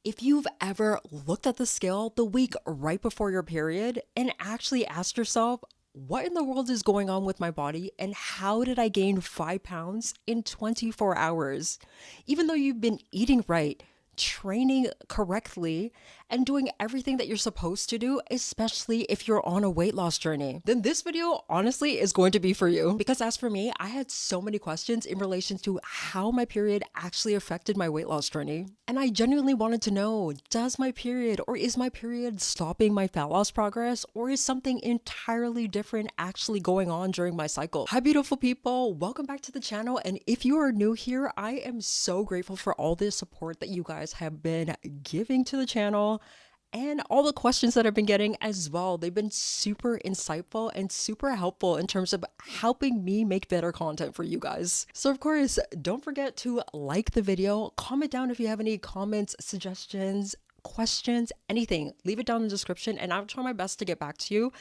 If you've ever looked at the scale the week right before your period and actually asked yourself, what in the world is going on with my body and how did I gain 5 pounds in 24 hours? Even though you've been eating right, training correctly, and doing everything that you're supposed to do, especially if you're on a weight loss journey, then this video honestly is going to be for you. Because as for me, I had so many questions in relation to how my period actually affected my weight loss journey. And I genuinely wanted to know, does my period or is my period stopping my fat loss progress, or is something entirely different actually going on during my cycle? Hi beautiful people, welcome back to the channel. And if you are new here, I am so grateful for all the support that you guys have been giving to the channel and all the questions that I've been getting as well. They've been super insightful and super helpful in terms of helping me make better content for you guys. So of course, don't forget to like the video, comment down if you have any comments, suggestions, questions, anything. Leave it down in the description and I'll try my best to get back to you.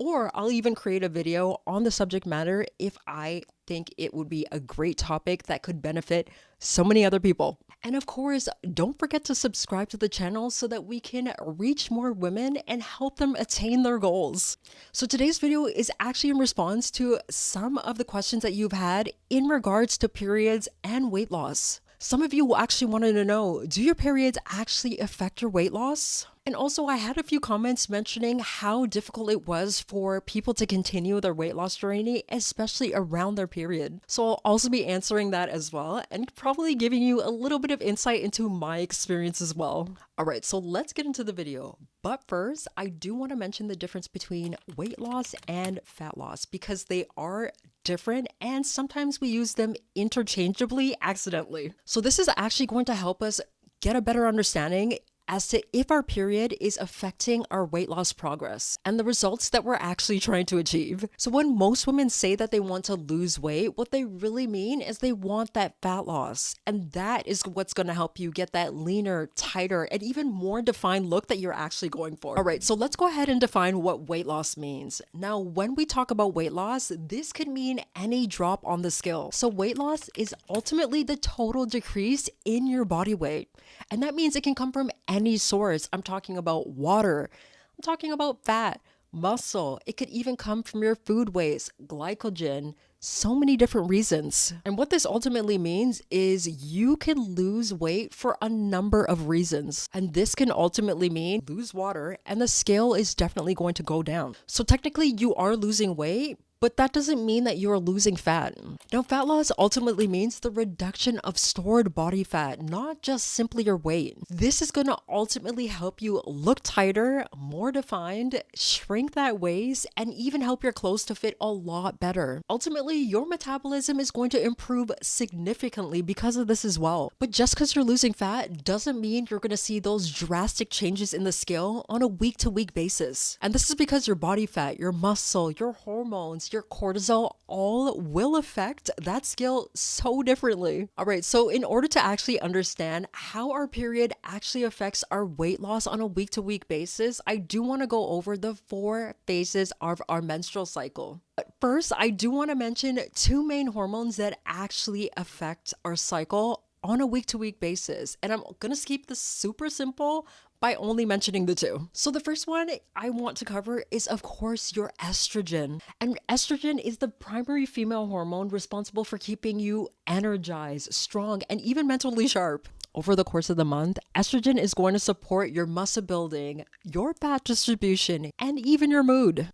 Or I'll even create a video on the subject matter if I think it would be a great topic that could benefit so many other people. And of course, don't forget to subscribe to the channel so that we can reach more women and help them attain their goals. So today's video is actually in response to some of the questions that you've had in regards to periods and weight loss. Some of you actually wanted to know, do your periods actually affect your weight loss? And also I had a few comments mentioning how difficult it was for people to continue their weight loss journey, especially around their period. So I'll also be answering that as well and probably giving you a little bit of insight into my experience as well. All right, so let's get into the video. But first, I do want to mention the difference between weight loss and fat loss because they are different and sometimes we use them interchangeably accidentally. So this is actually going to help us get a better understanding as to if our period is affecting our weight loss progress and the results that we're actually trying to achieve. So when most women say that they want to lose weight, what they really mean is they want that fat loss. And that is what's going to help you get that leaner, tighter, and even more defined look that you're actually going for. All right, so let's go ahead and define what weight loss means. Now, when we talk about weight loss, this could mean any drop on the scale. So weight loss is ultimately the total decrease in your body weight. And that means it can come from any source. I'm talking about water. I'm talking about fat, muscle. It could even come from your food waste, glycogen, so many different reasons. And what this ultimately means is you can lose weight for a number of reasons. And this can ultimately mean lose water and the scale is definitely going to go down. So technically you are losing weight, but that doesn't mean that you're losing fat. Now, fat loss ultimately means the reduction of stored body fat, not just simply your weight. This is going to ultimately help you look tighter, more defined, shrink that waist, and even help your clothes to fit a lot better. Ultimately, your metabolism is going to improve significantly because of this as well. But just because you're losing fat doesn't mean you're going to see those drastic changes in the scale on a week-to-week basis. And this is because your body fat, your muscle, your hormones, your cortisol all will affect that scale so differently. All right, so in order to actually understand how our period actually affects our weight loss on a week-to-week basis, I do want to go over the 4 phases of our menstrual cycle. But first, I do want to mention 2 main hormones that actually affect our cycle on a week-to-week basis. And I'm going to keep this super simple by only mentioning the 2. So the first one I want to cover is, of course, your estrogen. And estrogen is the primary female hormone responsible for keeping you energized, strong, and even mentally sharp. Over the course of the month, estrogen is going to support your muscle building, your fat distribution, and even your mood.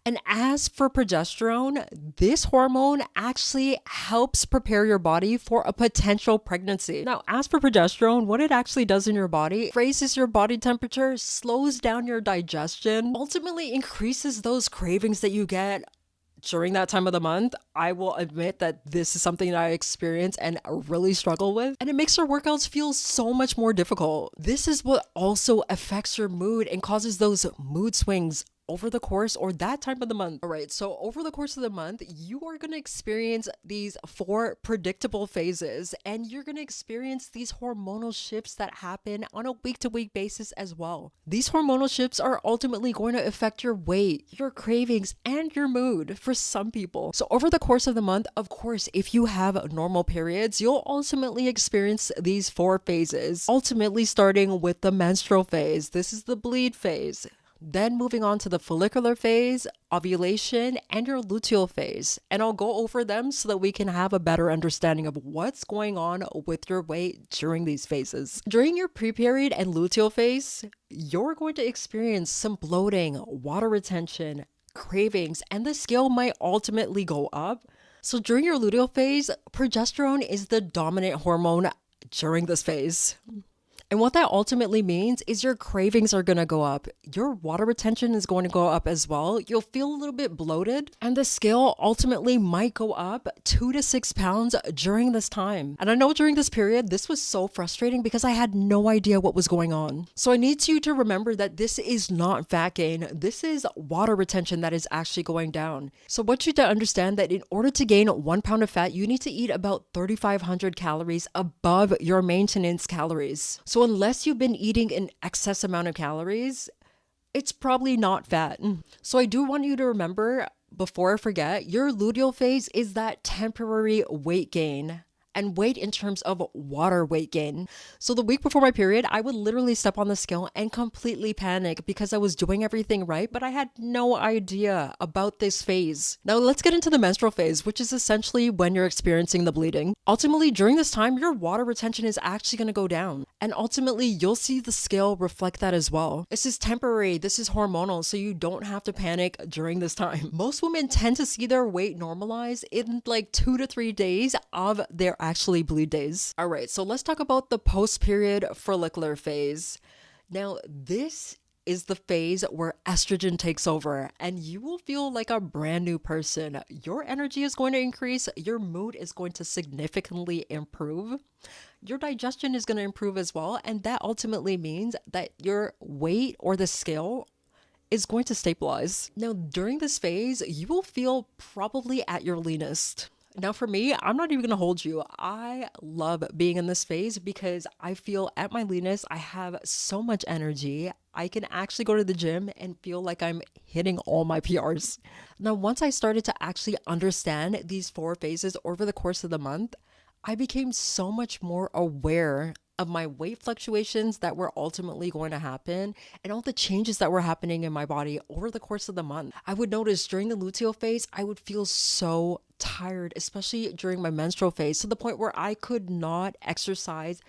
And as for progesterone, this hormone actually helps prepare your body for a potential pregnancy. Now, as for progesterone, what it actually does in your body, raises your body temperature, slows down your digestion, ultimately increases those cravings that you get during that time of the month. I will admit that this is something that I experience and really struggle with, and it makes your workouts feel so much more difficult. This is what also affects your mood and causes those mood swings over the course or that time of the month. All right, so over the course of the month, you are going to experience these 4 predictable phases, and you're going to experience these hormonal shifts that happen on a week to week basis as well. These hormonal shifts are ultimately going to affect your weight, your cravings, and your mood for some people. So over the course of the month, of course, if you have normal periods, you'll ultimately experience these 4 phases, ultimately starting with the menstrual phase. This is the bleed phase. Then moving on to the follicular phase, ovulation, and your luteal phase. And I'll go over them so that we can have a better understanding of what's going on with your weight during these phases. During your pre-period and luteal phase, you're going to experience some bloating, water retention, cravings, and the scale might ultimately go up. So during your luteal phase, progesterone is the dominant hormone during this phase. And what that ultimately means is your cravings are going to go up. Your water retention is going to go up as well. You'll feel a little bit bloated, and the scale ultimately might go up 2 to 6 pounds during this time. And I know during this period, this was so frustrating because I had no idea what was going on. So I need you to remember that this is not fat gain. This is water retention that is actually going down. So I want you to understand that in order to gain 1 pound of fat, you need to eat about 3,500 calories above your maintenance calories. So unless you've been eating an excess amount of calories, it's probably not fat. So I do want you to remember, before I forget, your luteal phase is that temporary weight gain. And weight in terms of water weight gain. So the week before my period, I would literally step on the scale and completely panic because I was doing everything right, but I had no idea about this phase. Now let's get into the menstrual phase, which is essentially when you're experiencing the bleeding. Ultimately, during this time, your water retention is actually going to go down. And ultimately, you'll see the scale reflect that as well. This is temporary, this is hormonal, so you don't have to panic during this time. Most women tend to see their weight normalize in like 2 to 3 days of their actually bleed days. All right, so let's talk about the post-period follicular phase. Now, this is the phase where estrogen takes over and you will feel like a brand new person. Your energy is going to increase, your mood is going to significantly improve. Your digestion is going to improve as well, and that ultimately means that your weight or the scale is going to stabilize. Now, during this phase, you will feel probably at your leanest. Now for me, I'm not even going to hold you. I love being in this phase because I feel at my leanest, I have so much energy. I can actually go to the gym and feel like I'm hitting all my PRs. Now, once I started to actually understand these 4 phases over the course of the month, I became so much more aware of my weight fluctuations that were ultimately going to happen and all the changes that were happening in my body over the course of the month. I would notice during the luteal phase, I would feel so tired, especially during my menstrual phase, to the point where I could not exercise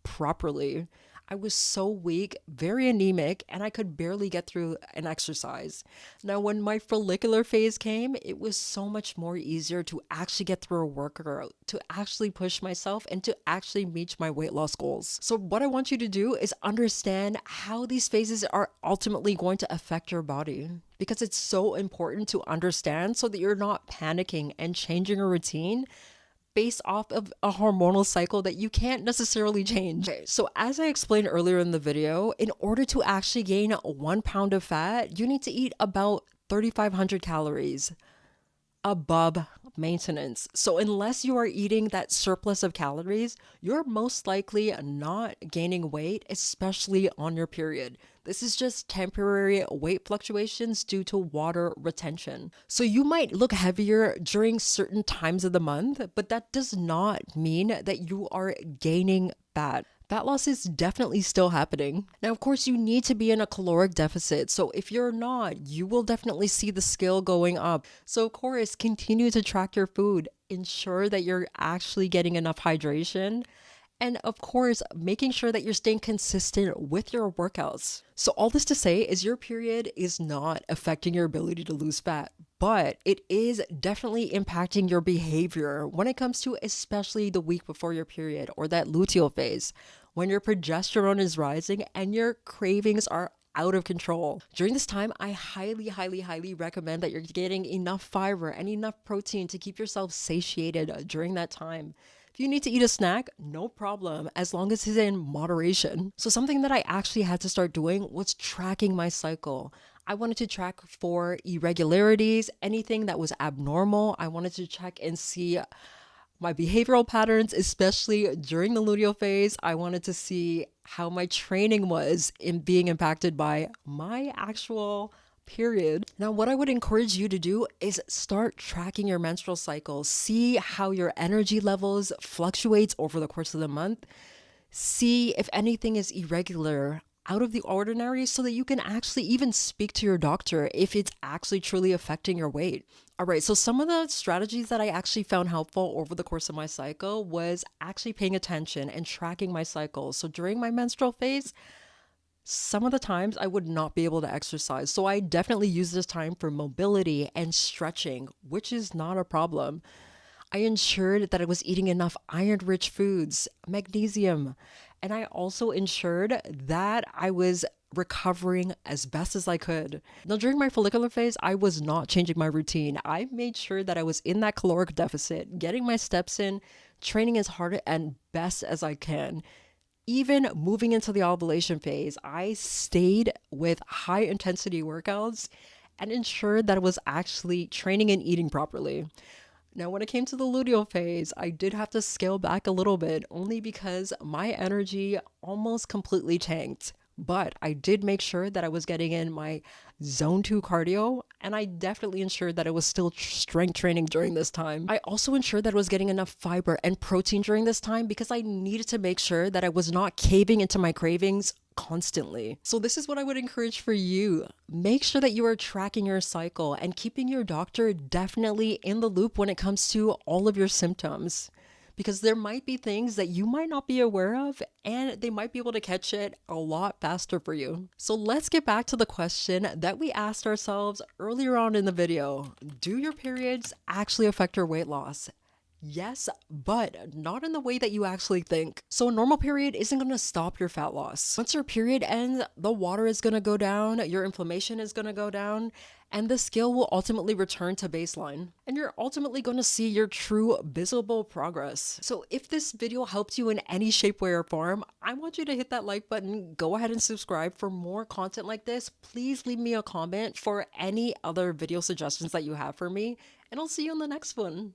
properly. I was so weak, very anemic, and I could barely get through an exercise. Now, when my follicular phase came, it was so much more easier to actually get through a workout, to actually push myself, and to actually meet my weight loss goals. So what I want you to do is understand how these phases are ultimately going to affect your body, because it's so important to understand so that you're not panicking and changing a routine based off of a hormonal cycle that you can't necessarily change. Okay, so as I explained earlier in the video, in order to actually gain 1 pound of fat, you need to eat about 3,500 calories above maintenance. So unless you are eating that surplus of calories, you're most likely not gaining weight, especially on your period. This is just temporary weight fluctuations due to water retention. So you might look heavier during certain times of the month, but that does not mean that you are gaining fat. Fat loss is definitely still happening. Now, of course, you need to be in a caloric deficit. So if you're not, you will definitely see the scale going up. So of course, continue to track your food. Ensure that you're actually getting enough hydration. And of course, making sure that you're staying consistent with your workouts. So all this to say is your period is not affecting your ability to lose fat, but it is definitely impacting your behavior when it comes to especially the week before your period or that luteal phase, when your progesterone is rising and your cravings are out of control. During this time, I highly recommend that you're getting enough fiber and enough protein to keep yourself satiated during that time. If you need to eat a snack, no problem, as long as it's in moderation. So something that I actually had to start doing was tracking my cycle. I wanted to track for irregularities, anything that was abnormal. I wanted to check and see my behavioral patterns, especially during the luteal phase. I wanted to see how my training was in being impacted by my actual period. Now, what I would encourage you to do is start tracking your menstrual cycle. See how your energy levels fluctuates over the course of the month. See if anything is irregular, out of the ordinary, so that you can actually even speak to your doctor if it's actually truly affecting your weight. All right, so some of the strategies that I actually found helpful over the course of my cycle was actually paying attention and tracking my cycle. So during my menstrual phase, some of the times I would not be able to exercise. So I definitely use this time for mobility and stretching, which is not a problem. I ensured that I was eating enough iron-rich foods, magnesium, and I also ensured that I was recovering as best as I could. Now, during my follicular phase, I was not changing my routine. I made sure that I was in that caloric deficit, getting my steps in, training as hard and best as I can. Even moving into the ovulation phase, I stayed with high intensity workouts and ensured that I was actually training and eating properly. Now, when it came to the luteal phase, I did have to scale back a little bit only because my energy almost completely tanked. But I did make sure that I was getting in my zone 2 cardio, and I definitely ensured that I was still strength training during this time. I also ensured that I was getting enough fiber and protein during this time because I needed to make sure that I was not caving into my cravings constantly. So this is what I would encourage for you. Make sure that you are tracking your cycle and keeping your doctor definitely in the loop when it comes to all of your symptoms, because there might be things that you might not be aware of and they might be able to catch it a lot faster for you. So let's get back to the question that we asked ourselves earlier on in the video. Do your periods actually affect your weight loss? Yes, but not in the way that you actually think. So a normal period isn't going to stop your fat loss. Once your period ends, the water is going to go down, your inflammation is going to go down, and the scale will ultimately return to baseline. And you're ultimately going to see your true visible progress. So if this video helped you in any shape, way, or form, I want you to hit that like button, go ahead and subscribe for more content like this. Please leave me a comment for any other video suggestions that you have for me, and I'll see you in the next one.